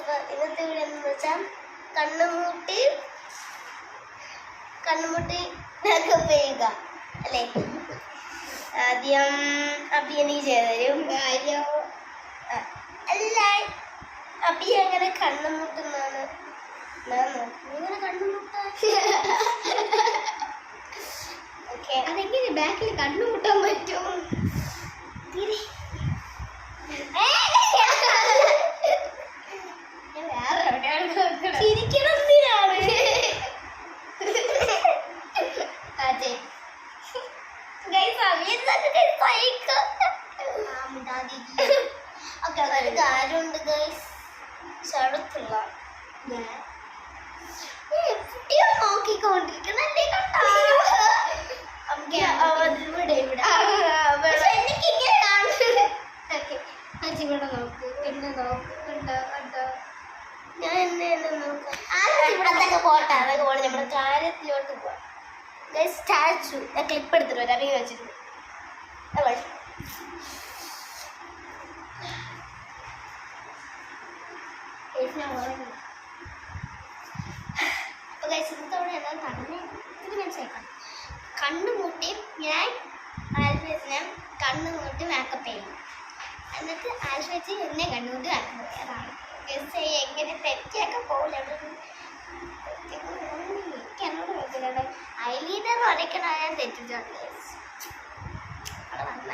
അപ്പോൾ ഇന്നത്തെ വീഡിയോ എന്താണെന്ന് വെച്ചാൽ കണ്ണുമൂട്ടി മേക്കപ്പ് ചെയ്യുക അല്ലേ. ആദ്യം അബി എനിക്ക് ചെയ്തു തരും. അല്ല അബി എങ്ങനെ കണ്ണുമുട്ടുന്നാണ് ഞാൻ നോക്കും. ഇങ്ങനെ കണ്ണുമുട്ടാ ഓക്കെ. അതെങ്ങനെ ബാക്കിൽ കണ്ണുമുട്ടാൻ പറ്റും? കാര്യമുണ്ട് ഗൈസ്, ചടുത്തുള്ള കുട്ടികൾ നോക്കിക്കൊണ്ടിരിക്കുന്നല്ലേ കണ്ടാ. ഇവിടെ നോക്ക്, പിന്നെ നോക്ക്, കണ്ടോ കണ്ടോ. ഞാൻ എന്നെ നോക്കാം. ഇവിടത്തൊക്കെ പോട്ടെ, അതൊക്കെ പോട്ടെ, നമ്മുടെ കാര്യത്തിലോട്ട് പോവാം. സ്റ്റാച്ചു ഞാൻ ക്ലിപ്പ് എടുത്തിട്ട് വരാം. അറിയാൻ വെച്ചിട്ട് അപ്പൊ ഇന്നത്തോടെ എല്ലാം തന്നെ ഇത് മനസ്സിലാക്കാം. കണ്ണുമൂട്ടി ഞാൻ ആൽഫേസിനെ കണ്ണുമൂട്ടി മേക്കപ്പ് ചെയ്യും. എന്നിട്ട് ആൽഫേസ് എന്നെ കണ്ണുമൂട്ടി മേക്കപ്പ് ചെയ്യും. അതാണ് ഗസ് എങ്ങനെ തെറ്റിയൊക്കെ പോകില്ല. എനിക്ക് എന്നോട് നോക്കില്ല. ഐലീനർ വരയ്ക്കണ ഞാൻ തെറ്റിച്ചാണ് ഗസ് അവിടെ വന്ന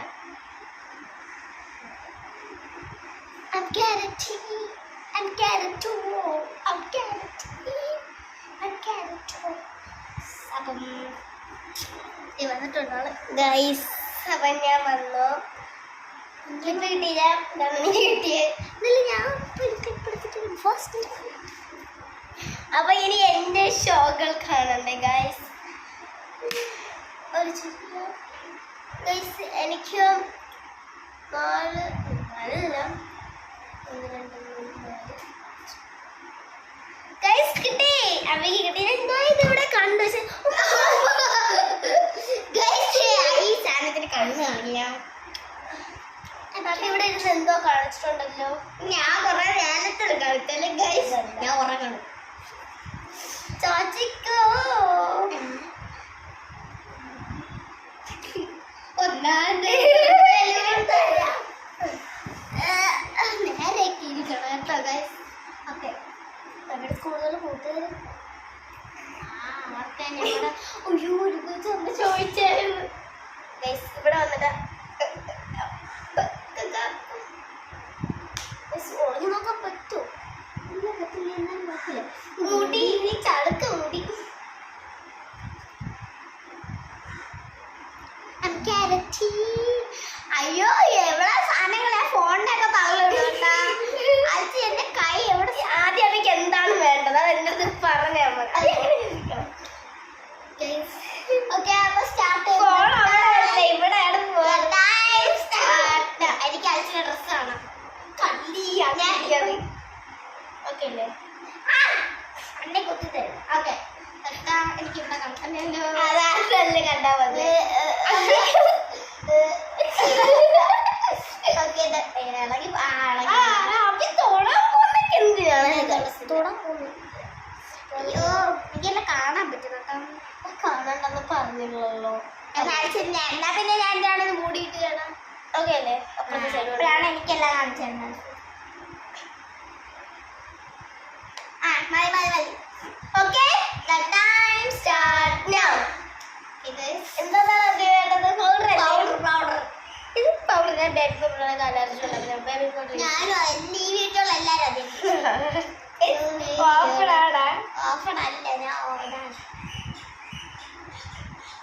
അപ്പം വന്നിട്ടുണ്ടോ ഗൈസ്. അപ്പം ഞാൻ വന്നു. കിട്ടിയില്ല, ഇതാണ് എനിക്ക് കിട്ടിയത്. എന്നാലും ഞാൻ ഫസ്റ്റ്. അപ്പൊ ഇനി എൻ്റെ ഷോകൾ കാണണ്ടേ ഗൈസ്. ഗൈസ് എനിക്ക് 4 1 2 3 ഗൈസ് കിട്ടി. അവയ്ക്ക് കിട്ടി. എന്തോ ഇതിവിടെ കണ്ടു. ഈ സാധനത്തിന് കണ്ണു കാണില്ല. അപ്പൊ ഇവിടെ ഇരുന്ന് എന്തോ കാണിച്ചിട്ടുണ്ടല്ലോ. ഞാൻ കുറെ നേരത്തെ കളിച്ചല്ലേ ഗൈസ്. ഞാൻ ഉറങ്ങണം. ചാച്ചിക്കോ ഒന്നാണ്ട് നേരെയൊക്കെ ഇരിക്കണം കേട്ടോ ഗൈസ്. ഓക്കെ, നമ്മുടെ സ്കൂളുകളിൽ കൂട്ടുകാർ അവർക്ക് ഞങ്ങളുടെ ഒരു ഒന്ന് ചോദിച്ചായിരുന്നു ഗൈസ്. ഇവിടെ വന്നിട്ട് ഒളിഞ്ഞു നോക്കാൻ പറ്റുമോ? പറ്റില്ല, എന്നാലും നോക്കില്ല. മുടി ഇനി ചടുക്ക മുടി. അയ്യോ എവിടെ സാധനങ്ങളെ ഫോണിന്റെ ഒക്കെ തള്ളിട്ടാ. അത് എന്റെ കൈ എവിടെ. ആദ്യം എനിക്ക് എന്താണ് വേണ്ടത് അത് എൻ്റെ അടുത്ത് പറഞ്ഞാൽ മതി. ഓക്കെ, അപ്പൊ സ്റ്റാർട്ട് ചെയ്യും. ഇവിടെയാണ് എനിക്ക് അയച്ചിന്റെ ഡ്രസ് കാണാം. ഓക്കെ അല്ലേ? അന്നെ കുത്തി തരും. ഓക്കെ, എനിക്ക് ഇവിടെ കണ്ടല്ലോ. അതല്ലേ കണ്ടാ മതി. അയ്യോ എനിക്കെല്ലാം കാണാൻ പറ്റും കേട്ടോ. കാണണ്ടെന്ന് പറഞ്ഞില്ലല്ലോ. എന്നാ പിന്നെ ഞാൻ എന്താണെന്ന് മൂടിയിട്ട് കാണാം. ഓക്കെ അല്ലേ? അപ്പോഴാണ് എനിക്കെല്ലാം കാണിച്ചു തരുന്നത്. മതി. Okay, time start now. ഇത് എന്താണ് വേണ്ടത്? പൗഡർ. ഇത് പൗഡർ. ഞാൻ ബേബി പൗഡർ അലർജി ഉള്ളത്. ഞാനും ഈ വീട്ടിലുള്ള എല്ലാവരും ഓപ്പണാണ്. ഓപ്പൺ അല്ല, ഞാൻ ഓപ്പണാണ്.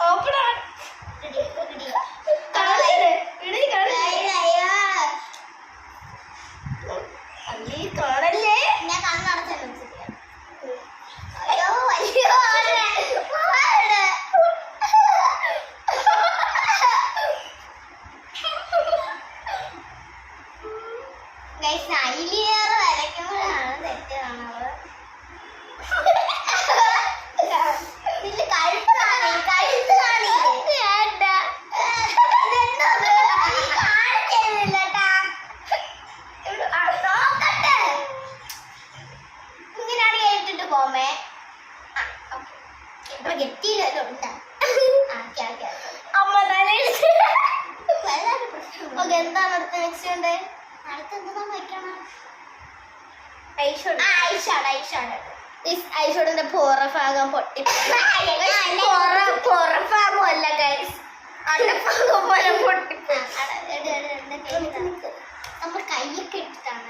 ഓപ്പണാണ്. കാണല്ലേ? ഞാൻ കണ്ണടച്ചാൽ ഐലിയർ വരയ്ക്കുമ്പോഴാണ് തെറ്റ് കാണുന്നത്. ഗെറ്റിയിലല്ലോ ഉണ്ടാ അമ്മ തലയിടിച്ച്. പ്രശ്നം. എന്താണ് അടുത്ത നെക്സ്റ്റ് ഉണ്ട്? അടുത്ത് എന്താ വയ്ക്കണം? ഐഷോഡ്. ഐഷാണ് ഐഷോഡിന്റെ പുറഭാഗം പൊട്ടി. പുറഭാഗമല്ല ഗൈസ്, അണ്ടഭാഗം പോലെ പൊട്ടി. നമ്മൾ കയ്യൊക്കെ ഇട്ടിട്ടാണ്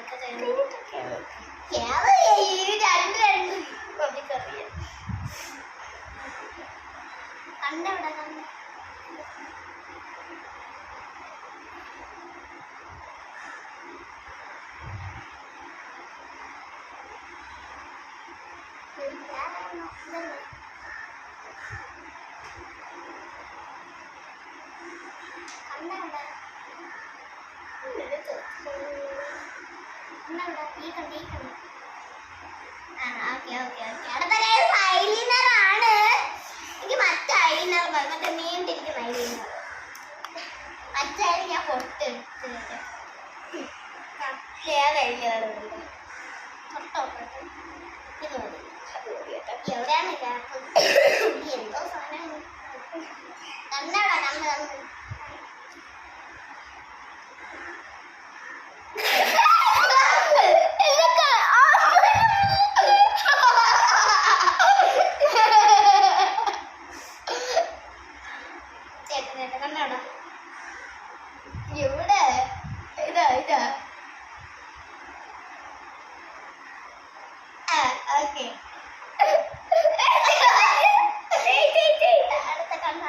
കണ്ടെവിടെ കണ്ണ് ഈ കണ്ണ് ഐലൈനർ ആണ്. എനിക്ക് മറ്റേ ഐലൈനർ മറ്റേ നീണ്ടിരിക്കുന്ന ഐലൈനർ. മറ്റേ ഞാൻ പൊട്ടെടുത്ത് ഇത് മതി. എവിടെയാണ് എന്തോ സാധനം കണ്ണാടാ കണ്ണ് കണ്ണാടാ എവിടെ? ഇതാ ഇതാ. ഓക്കെ അടുത്ത കണ്ണ്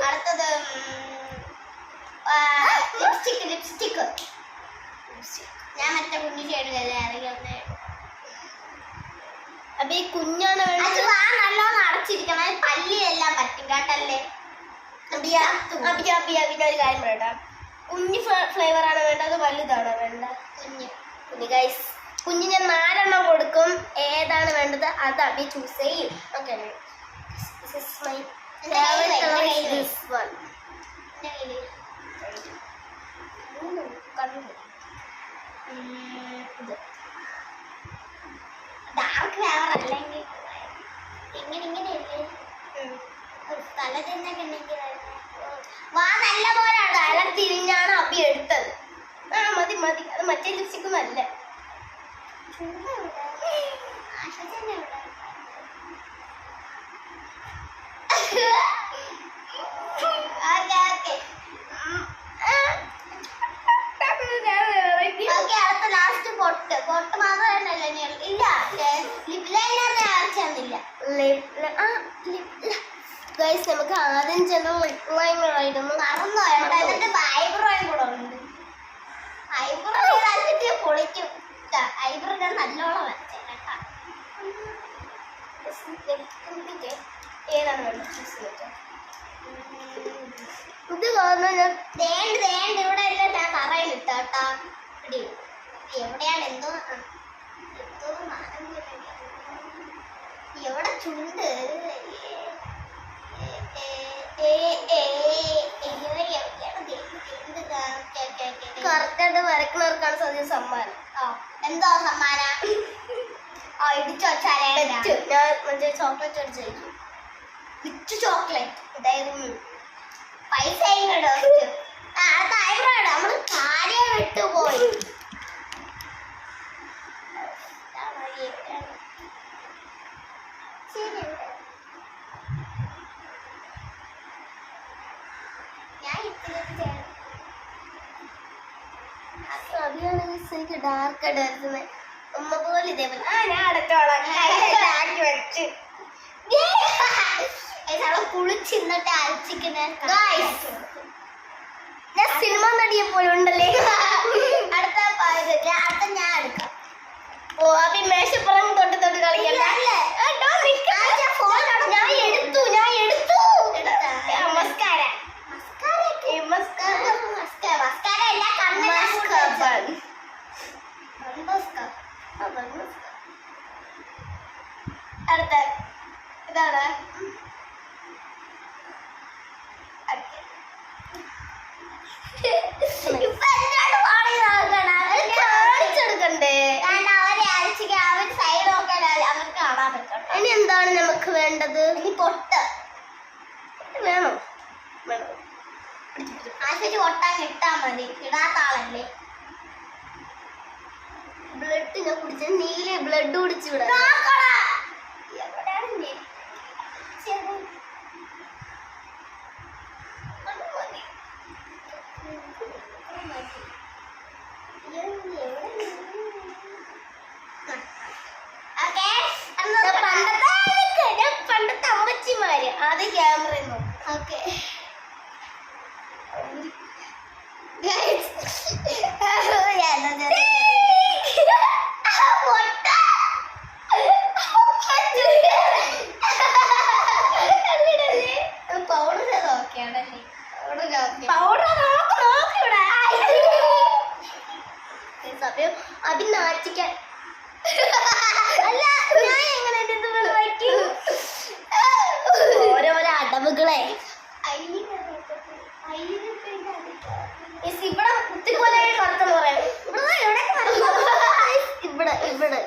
അടുത്തത് ലിപ്സ്റ്റിക്ക്. ഞാൻ മറ്റേ കുഞ്ഞു ഷെയ്ഡിലല്ലേ അറിയാവുന്ന. അപ്പൊ ഈ കുഞ്ഞാണ് അത് വേണ്ടത്. വാ നല്ലോണം അടച്ചിരിക്കണം. അത് പല്ലിലെല്ലാം പറ്റും കേട്ടല്ലേ. ഒരു കാര്യം പറയട്ടാ, കുഞ്ഞ് ഫ്ലേവർ ആണ് വേണ്ടത്, വലുതാണോ വേണ്ട? കുഞ്ഞ് കുഞ്ഞ് ഗൈസ്, കുഞ്ഞിന് 4 എണ്ണം കൊടുക്കും. ഏതാണ് വേണ്ടത് അത് അബി ചൂസ് ചെയ്യും. ഓക്കെ, ഡാർക്ക് ഫ്ലേവർ അല്ലെങ്കിൽ ഇങ്ങനെയല്ലേ തല തിന്നൊക്കെ ഉണ്ടെങ്കിൽ വാ നല്ല പോലെ തല തിരിഞ്ഞാണ് അബി എടുത്തത്. മതി മതി, അത് മറ്റേ ലിപ്സ്റ്റിക് നല്ല. അടുത്ത ലാസ്റ്റ് പൊട്ട് മാത്രമല്ലല്ലോ ഇല്ല. ലിപ് ലൈനറിനെ ആവശ്യമില്ല. ഗൈസ്, നമുക്ക് ആദ്യം ചെന്ന ലിപ് ലൈനർ ആയിരുന്നു. മറന്നോ? എന്നിട്ട് ഐബ്രോയും കൂടെ ഉണ്ട്. ഐബ്രോ കളിച്ചിട്ട് പൊളിക്കും. ഐബ്രോ ഞാൻ നല്ലോണം വരച്ചേട്ടാ. ഏതാണ് വേണ്ടത് ചൂസ് ചെയ്തിട്ട്? ഇത് കാരണം ഞാൻ ദേണ്ട് ഇവിടെ എല്ലാം ഞാൻ തറയിൽ ഇട്ടാട്ടാ. എവിടെയാണ് എന്തോ എവിടെ ചുണ്ട് കറക്റ്റായിട്ട് വരക്കുന്നവർക്കാണ് സദ്യ സമ്മാനം. എന്തോ സമ്മാനം ഇടിച്ചു വെച്ചാലേ ഞാൻ മറ്റേ ചോക്ലേറ്റ് അടിച്ചു വിച്ച് ചോക്ലേറ്റ് ഡയറി മിൽക്ക്. പൈസ ഇങ്ങോട്ട് അടുത്ത ഐബ്രോ ഇടാം. നമ്മള് കാര്യം വിട്ടുപോയി. ഞാൻ എനിക്ക് ഡാർക്ക് ആയിട്ട് ഉമ്മ പോലെ ഇതേപോലെ ഞാൻ അടച്ചോളാം വെച്ച് കുളിച്ചിന്നിട്ട് അരച്ചിക്കുന്ന ഞാൻ സിനിമ നടിയെ പോലെ ഉണ്ടല്ലേ. അടുത്ത ഞാൻ എടുക്കാം. ഓ അപ്പൊ മേശപ്പുറം തൊട്ട് കളിക്കല്ല. ഞാൻ എടുത്തു മസ്കാര. അടുത്ത ഇതാണ്. ഇപ്പൊ എന്താണ് നമുക്ക് വേണ്ടത്? ഇനി പൊട്ട് വേണോ? വേണം. ആശിച്ച് പൊട്ടാൻ ഇട്ടാ മതി. ഇടാത്ത ആളല്ലേ. ബ്ലഡ് ഞാൻ കുടിച്ച നീല ബ്ലഡ് കുടിച്ചു വിടാം. എവിടെയാണ് നീ? ചെറു പണ്ടത്തെ അമ്മച്ചിമാര് അത് ക്യാമറ ഓക്കെ പൗഡർ നോക്കിയാണല്ലേ പൗഡർ സമയം അഭിനാച്ചിക്കാൻ അല്ല ഞാൻ എങ്ങനെ ഓരോരോ അടവുകളെ ഇവിടെ കുത്തിപ്പോലെ കറുത്തെന്ന് പറയാം. ഇവിടെ ഇവിടെ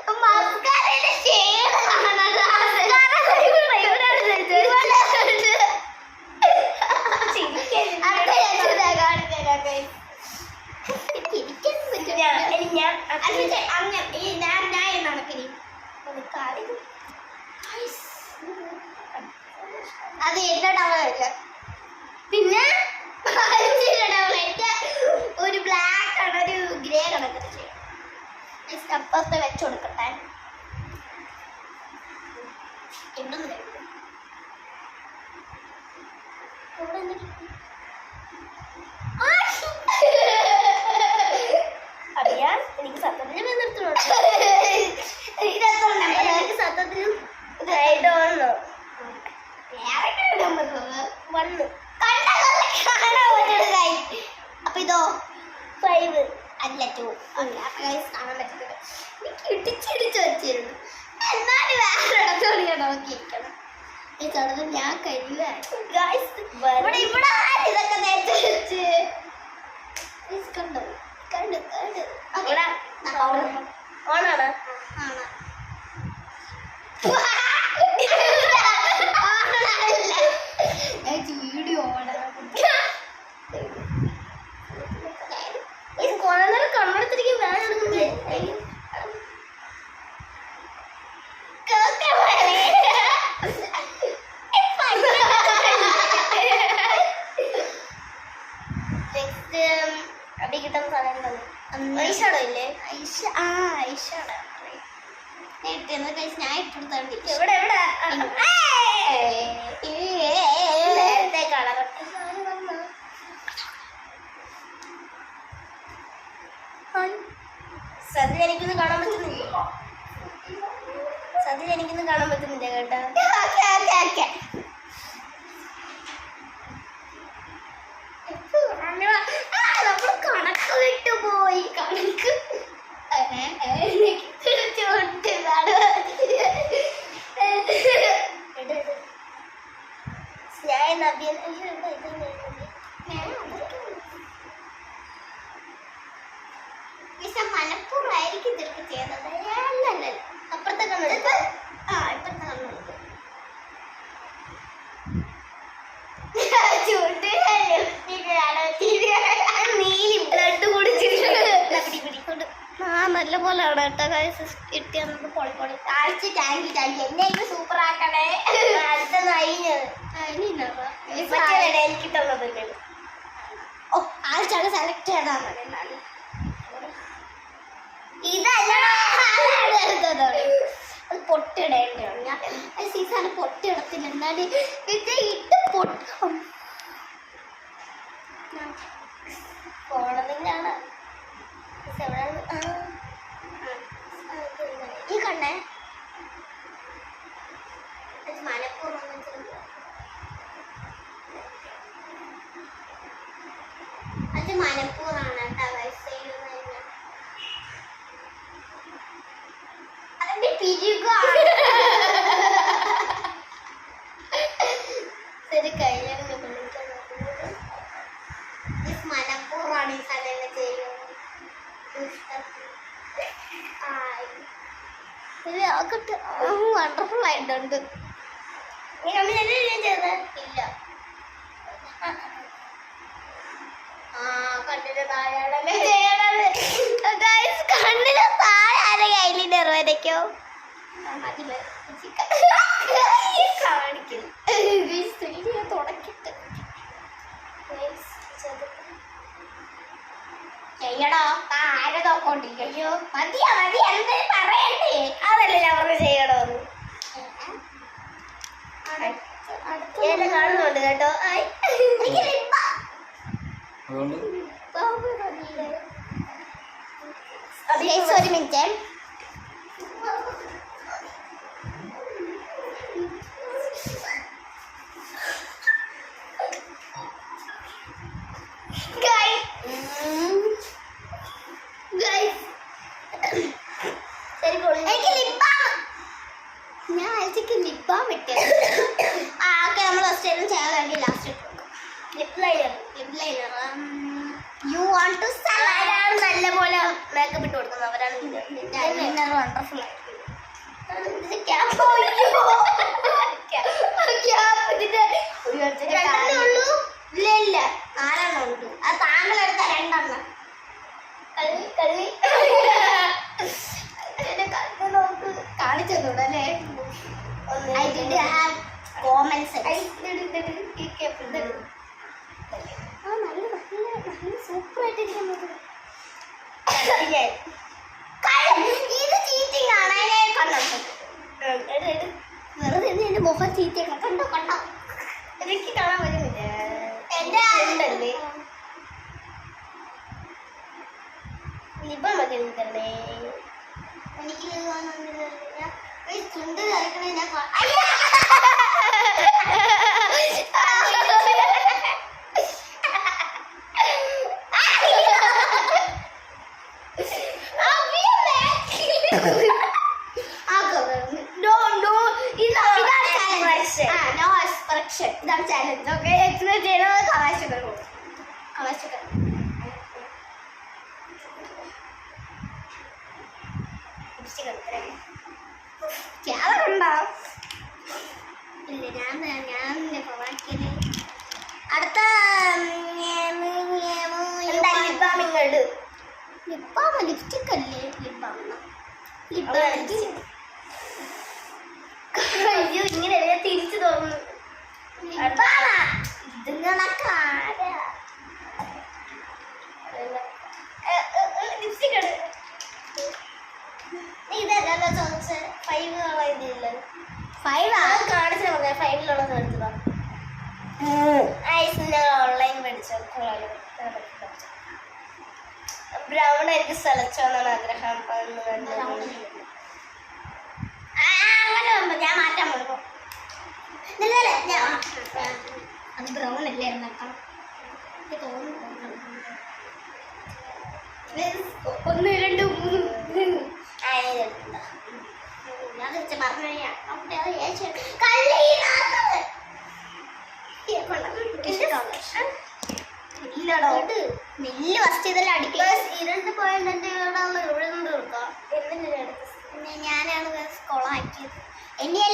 അത് എന്റെ ഡബിളല്ല. പിന്നെ ഒരു ബ്ലാക്ക് ആണ് ഒരു ഗ്രേ കണക്ക് അപ്പുറത്ത് വെച്ച് കൊടുക്കട്ടെ. അറിയാം എനിക്ക് സത്യത്തിന് നിർത്തുന്നുണ്ട്. എനിക്ക് സത്യത്തിനും വന്നു അപ്പൊ ഇതോ 5 അല്ല 2. കാണാൻ പറ്റത്തില്ല. എനിക്ക് ഇടിച്ചിടിച്ച് വെച്ചിരുന്നു. എന്നാലും വേറെ ഇടത്തോട് ഞാൻ നോക്കിയിരിക്കണം. ഈ ചടങ്ങ് ഞാൻ കഴിയുക. ഇവിടെ ആര് ഇതൊക്കെ നേരത്തെ വെച്ച് കണ്ടു കണ്ടു കണ്ടു ഓണാണ് വീഡിയോ കൊണന്നേരം കണ്ണെടുത്തിരിക്കും വേണം എടുക്കുന്നത്. അടി കിട്ടുന്ന സാധനങ്ങൾ ഐഷാഡോ ഇല്ലേ? ഐഷാഡോ ഞാൻ ഇട്ടെടുത്തോണ്ടി. എവിടെ എവിടെ നേരത്തെ കളർ സദ്യ എനിക്കൊന്നും കാണാൻ പറ്റുന്നില്ല. സദ്യ എനിക്കൊന്നും കാണാൻ പറ്റുന്നില്ല കേട്ടോ. നമ്മൾ കണക്ക് വിട്ടുപോയി. കണക്ക് മലപ്പൂറായിരിക്കും ഇതൊക്കെ ചെയ്യുന്നത്. അല്ലല്ല അപ്പുറത്തെ കണ്ണെടുത്ത് ഇപ്പത്തെ കണ്ണെടുത്ത് നീലി ബ്ലഡ് കുടിച്ചിട്ടുണ്ട്. നല്ല പോലെ ആണ് കേട്ടോ. കിട്ടിയ നമുക്ക് പൊളി പൊളി താഴ്ച ടാങ്കി ടാങ്കി എന്നെ ഇത് സൂപ്പർ ആക്കണേ. അടുത്ത നയിഞ്ഞത് എനിക്ക് തന്നതല്ലേ. ഓ ആഴ്ചയാണ് സെലക്ട് ചെയ്താണ്. ഇതല്ല അത് പൊട്ടിടേണ്ടതാണ്. ഞാൻ സീസാണ് പൊട്ടിയിടത്തില്ല. എന്നാലും ഇത് ഇട്ട് പൊട്ടും. പോണതിനാണ് ഈ കണ്ണേ മലപ്പൂർവ്വം അത് മലപ്പൂറാണ് കേട്ടോ. അതിന്റെ പിരികാണ് കയ്യിലാണ് മലപ്പൂറാണ് ഈ സ്ഥലം ചെയ്യുന്നത്. ഇത് ആകട്ടെ വണ്ടർഫുൾ ആയിട്ടുണ്ട്. നീ കണ്ണിലല്ലേ ഞാൻ ചെയ്തത്? ഇല്ല. കണ്ണിന്റെ താഴെയാണല്ലേ കണ്ണിന്റെ താഴെ ആരെ ഐലൈനർ വരയ്ക്കോ കാണിക്കും തുടക്കിട്ട് ചെയ്യണോ? ആരെ നോക്കോണ്ടിരിക്കോ? മതിയാ മതി എന്ത് പറയണ്ടേ? അതല്ലേ ഞാൻ പറഞ്ഞു ചെയ്യണമെന്ന്. എന്നെ കാണുന്നുണ്ട് കേട്ടോ. എനിക്ക് ലിപ്പ അതുകൊണ്ട് ഒരു മിനിറ്റ്. എനിക്ക് ലിപ്പാം ഞാൻ അയച്ചക്ക് ലിപ്പാം ഇട്ടേ. ഓക്കെ നമ്മൾ ഫസ്റ്റ് ചെയ്യാൻ വേണ്ടി last lip liner. You want to ആരാണ് നല്ല പോലെ മേക്കപ്പ് ഇട്ട് കൊടുക്കുന്നത് അവരാണ് വണ്ടർഫുൾ ഉള്ളൂ. ഇല്ല ഇല്ല 4 എണ്ണം ഉണ്ട്. അത് താങ്കളെടുത്ത 2 എണ്ണം. കള്ളി കാണിച്ചു തന്നൂടല്ലേ? I did have common sense. നല്ല സൂപ്പർ ആയിട്ടിരിക്കുന്നത്. ഇത് ചീറ്റിംഗ് ആണ്. അതിനെ കണ്ടോ വെറുതെ എന്റെ മുഖം ചീറ്റിയൊക്കെ കണ്ടോ കണ്ടോ എനിക്ക് കാണാൻ പറ്റുന്നില്ല. എന്റെ ഉണ്ടല്ലേ ലിപം മതി തരണേ. എനിക്ക് ചുണ്ട് കറിക്കണേ ഞാൻ ഇതാണ് ചാലഞ്ച്. ഓക്കെ എക്സ്പ്ലെയിൻ ചെയ്യുന്നത് കവാശകൾ ക്യാമറ ഇല്ല ഞാൻ കവാക്കില് അടുത്ത ലിപ്പാമ ലിപ്സ്റ്റിക് അല്ലേ? അയ്യോ ഇങ്ങനെ തിരിച്ചു തോന്നുന്നു. ലിപ്സ്റ്റിക് ആണ്. ഇതല്ലല്ലോ ചോദിച്ചത്. 5 ഇതില്ല. 5 കാണിച്ചു പറഞ്ഞ 5 എടുത്തതാ. ഓൺലൈൻ മേടിച്ചു. ബ്രൗൺ എനിക്ക് സെലക്ട് എന്നാണ് ആഗ്രഹം. അങ്ങനെ ഞാൻ മാറ്റാൻ പോകും. അത് ബ്രൗൺ അല്ലായിരുന്നു കേട്ടോ. എനിക്ക് തോന്നുന്നു 1 2 3 ഞാൻ തിരിച്ച് പറഞ്ഞു ഇല്ലടോ നെല്ല് ഫസ്റ്റ് ഇതെല്ലാം അടിക്കുക. 2 പോയിന്റ് ഇവിടെ നിന്ന് കൊടുക്കാം. പിന്നെ ഞാനാണ് കൊളാക്കിയത്. എന്നെ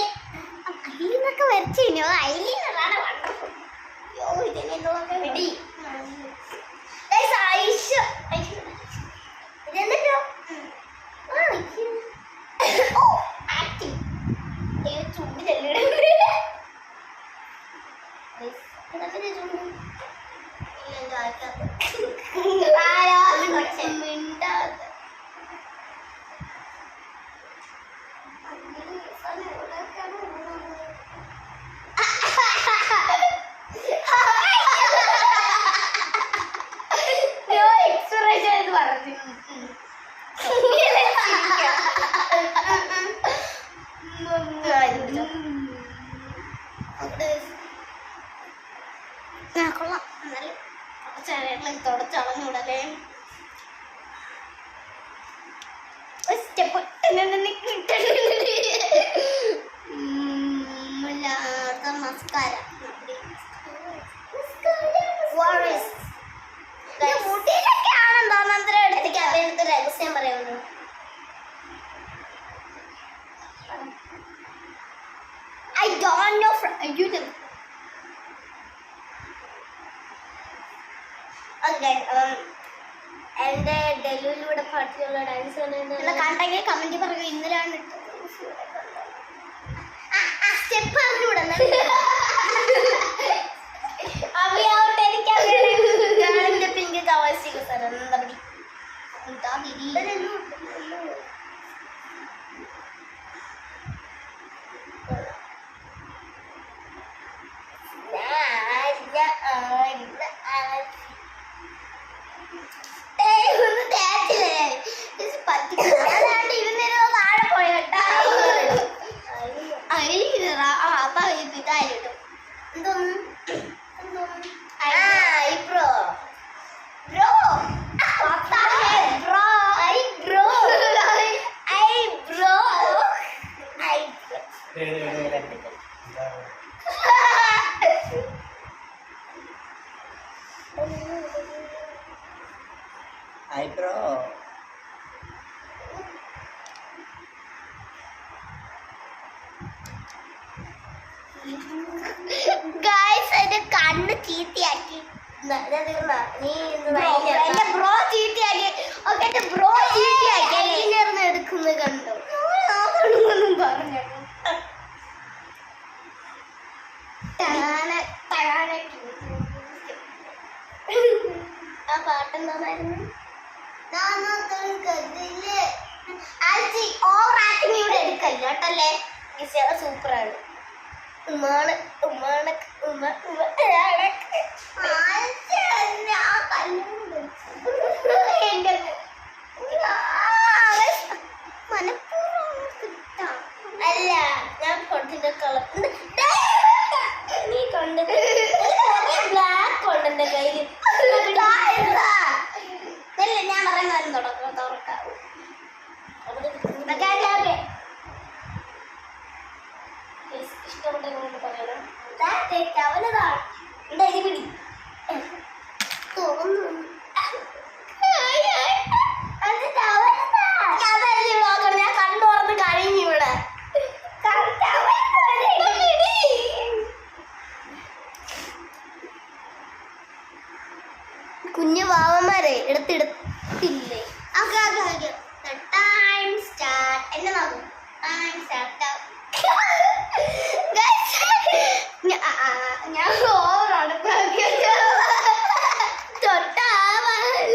അയിലൊക്കെ വരച്ചിനോ? അയിലാണ് വണ്ടർഫുൾ. അയ്യോ ഇതിനൊക്കെ പിടി. ഇതെന്തോ ആക്ടിങ് ചൂടിലല്ലേ മിണ്ടാതെ എക്സ്പ്രഷൻ പറഞ്ഞു. കൊള്ളാം. എന്നാലും കുറച്ച് തുടച്ചളഞ്ഞൂടല്ലേ? സ്റ്റെപ്പ് മസ്കാര മുടിയിലൊക്കെ ആണെന്തോ മന്ത്രം എടുത്തേക്ക് അവരുടെ രഹസ്യം പറയുന്നു. I don't know ഓക്കെ എന്റെ ഡെലുവിലൂടെ പാട്ടിലുള്ള ഡാൻസ് കണ്ടെങ്കിൽ കമന്റ് പറയുക ഇന്നലാണ് ഇട്ടത്. സ്റ്റെപ്പ് അറിഞ്ഞൂടെ അവിയാവട്ടെ എനിക്കറിയാം പിങ്ക് കവാസിക സാർ എന്താ പടി എന്താ വിധി? ഐബ്രോ ഗൈസ് എന്റെ കണ്ണ് ചീത്തയാക്കി. എന്റെ ബ്രോ ചീത്തയാക്കി. ഓക്കെ എന്റെ ബ്രോ ചീത്തയാക്കി എടുക്കുന്നത് കണ്ടോ പറഞ്ഞു. ആ പാട്ടെന്തായിരുന്നു ഓവർ ആക്ടിങ് ഇവിടെ എടുക്കല്ല കേട്ടല്ലേ. സൂപ്പറാണ് ഉമ്മാണ് ഉമ്മാണക്ക് ഉമ്മ ഉമ്മ അല്ല ഞാൻ കൊണ്ടിന്റെ കളർ നീ കൊണ്ട് ബ്ലാക്ക് കൊണ്ട് എന്റെ കയ്യിൽ ഞാൻ പറയുന്ന തുറക്കാം. ഇഷ്ടപ്പെട്ട പറയണം അവനതാണ് എന്താ ഇത് പിടി തോന്നുന്നു ഞാൻ കണ്ണു തുറന്ന് കഴിഞ്ഞു ഇവിടെ കുഞ്ഞു വാവന്മാരെ എടുത്തില്ലേ ടൈം സ്റ്റാർട്ട്. എന്നെ നോക്കും. Time start. ഞാൻ ഓവറാണ്. തൊട്ടാവാടി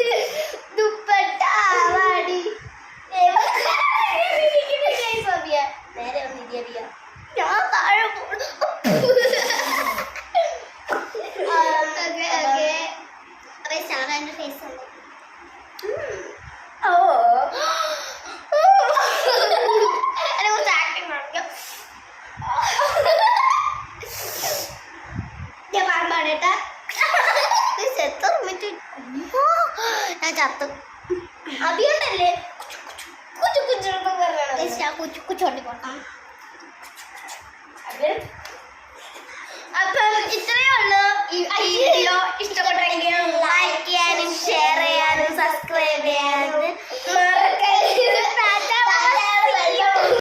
നേരെ ഒന്ന് ഇരിയ ഞാൻ താഴെ സാധാരണ ഫേസ് ഉണ്ട്. ഓ അതിനെ കുറിച്ച് ആക്ടിങ് കാണിക്കാം. ഞാൻ പാടാട്ടാ. ഞാൻ ചത്തു. അതുകൊണ്ടല്ലേ കുച്ചു കുച്ചെടുത്ത് പറയണം ഞാൻ കുച്ചോണ്ടി പോട്ടാ. അപ്പം ഇത്രയേ ഉള്ളൂ ഈ വീഡിയോ. ഇഷ്ടപ്പെട്ടെങ്കിൽ ലൈക്ക് ചെയ്യാനും ഷെയർ ചെയ്യാനും സബ്സ്ക്രൈബ് ചെയ്യാനും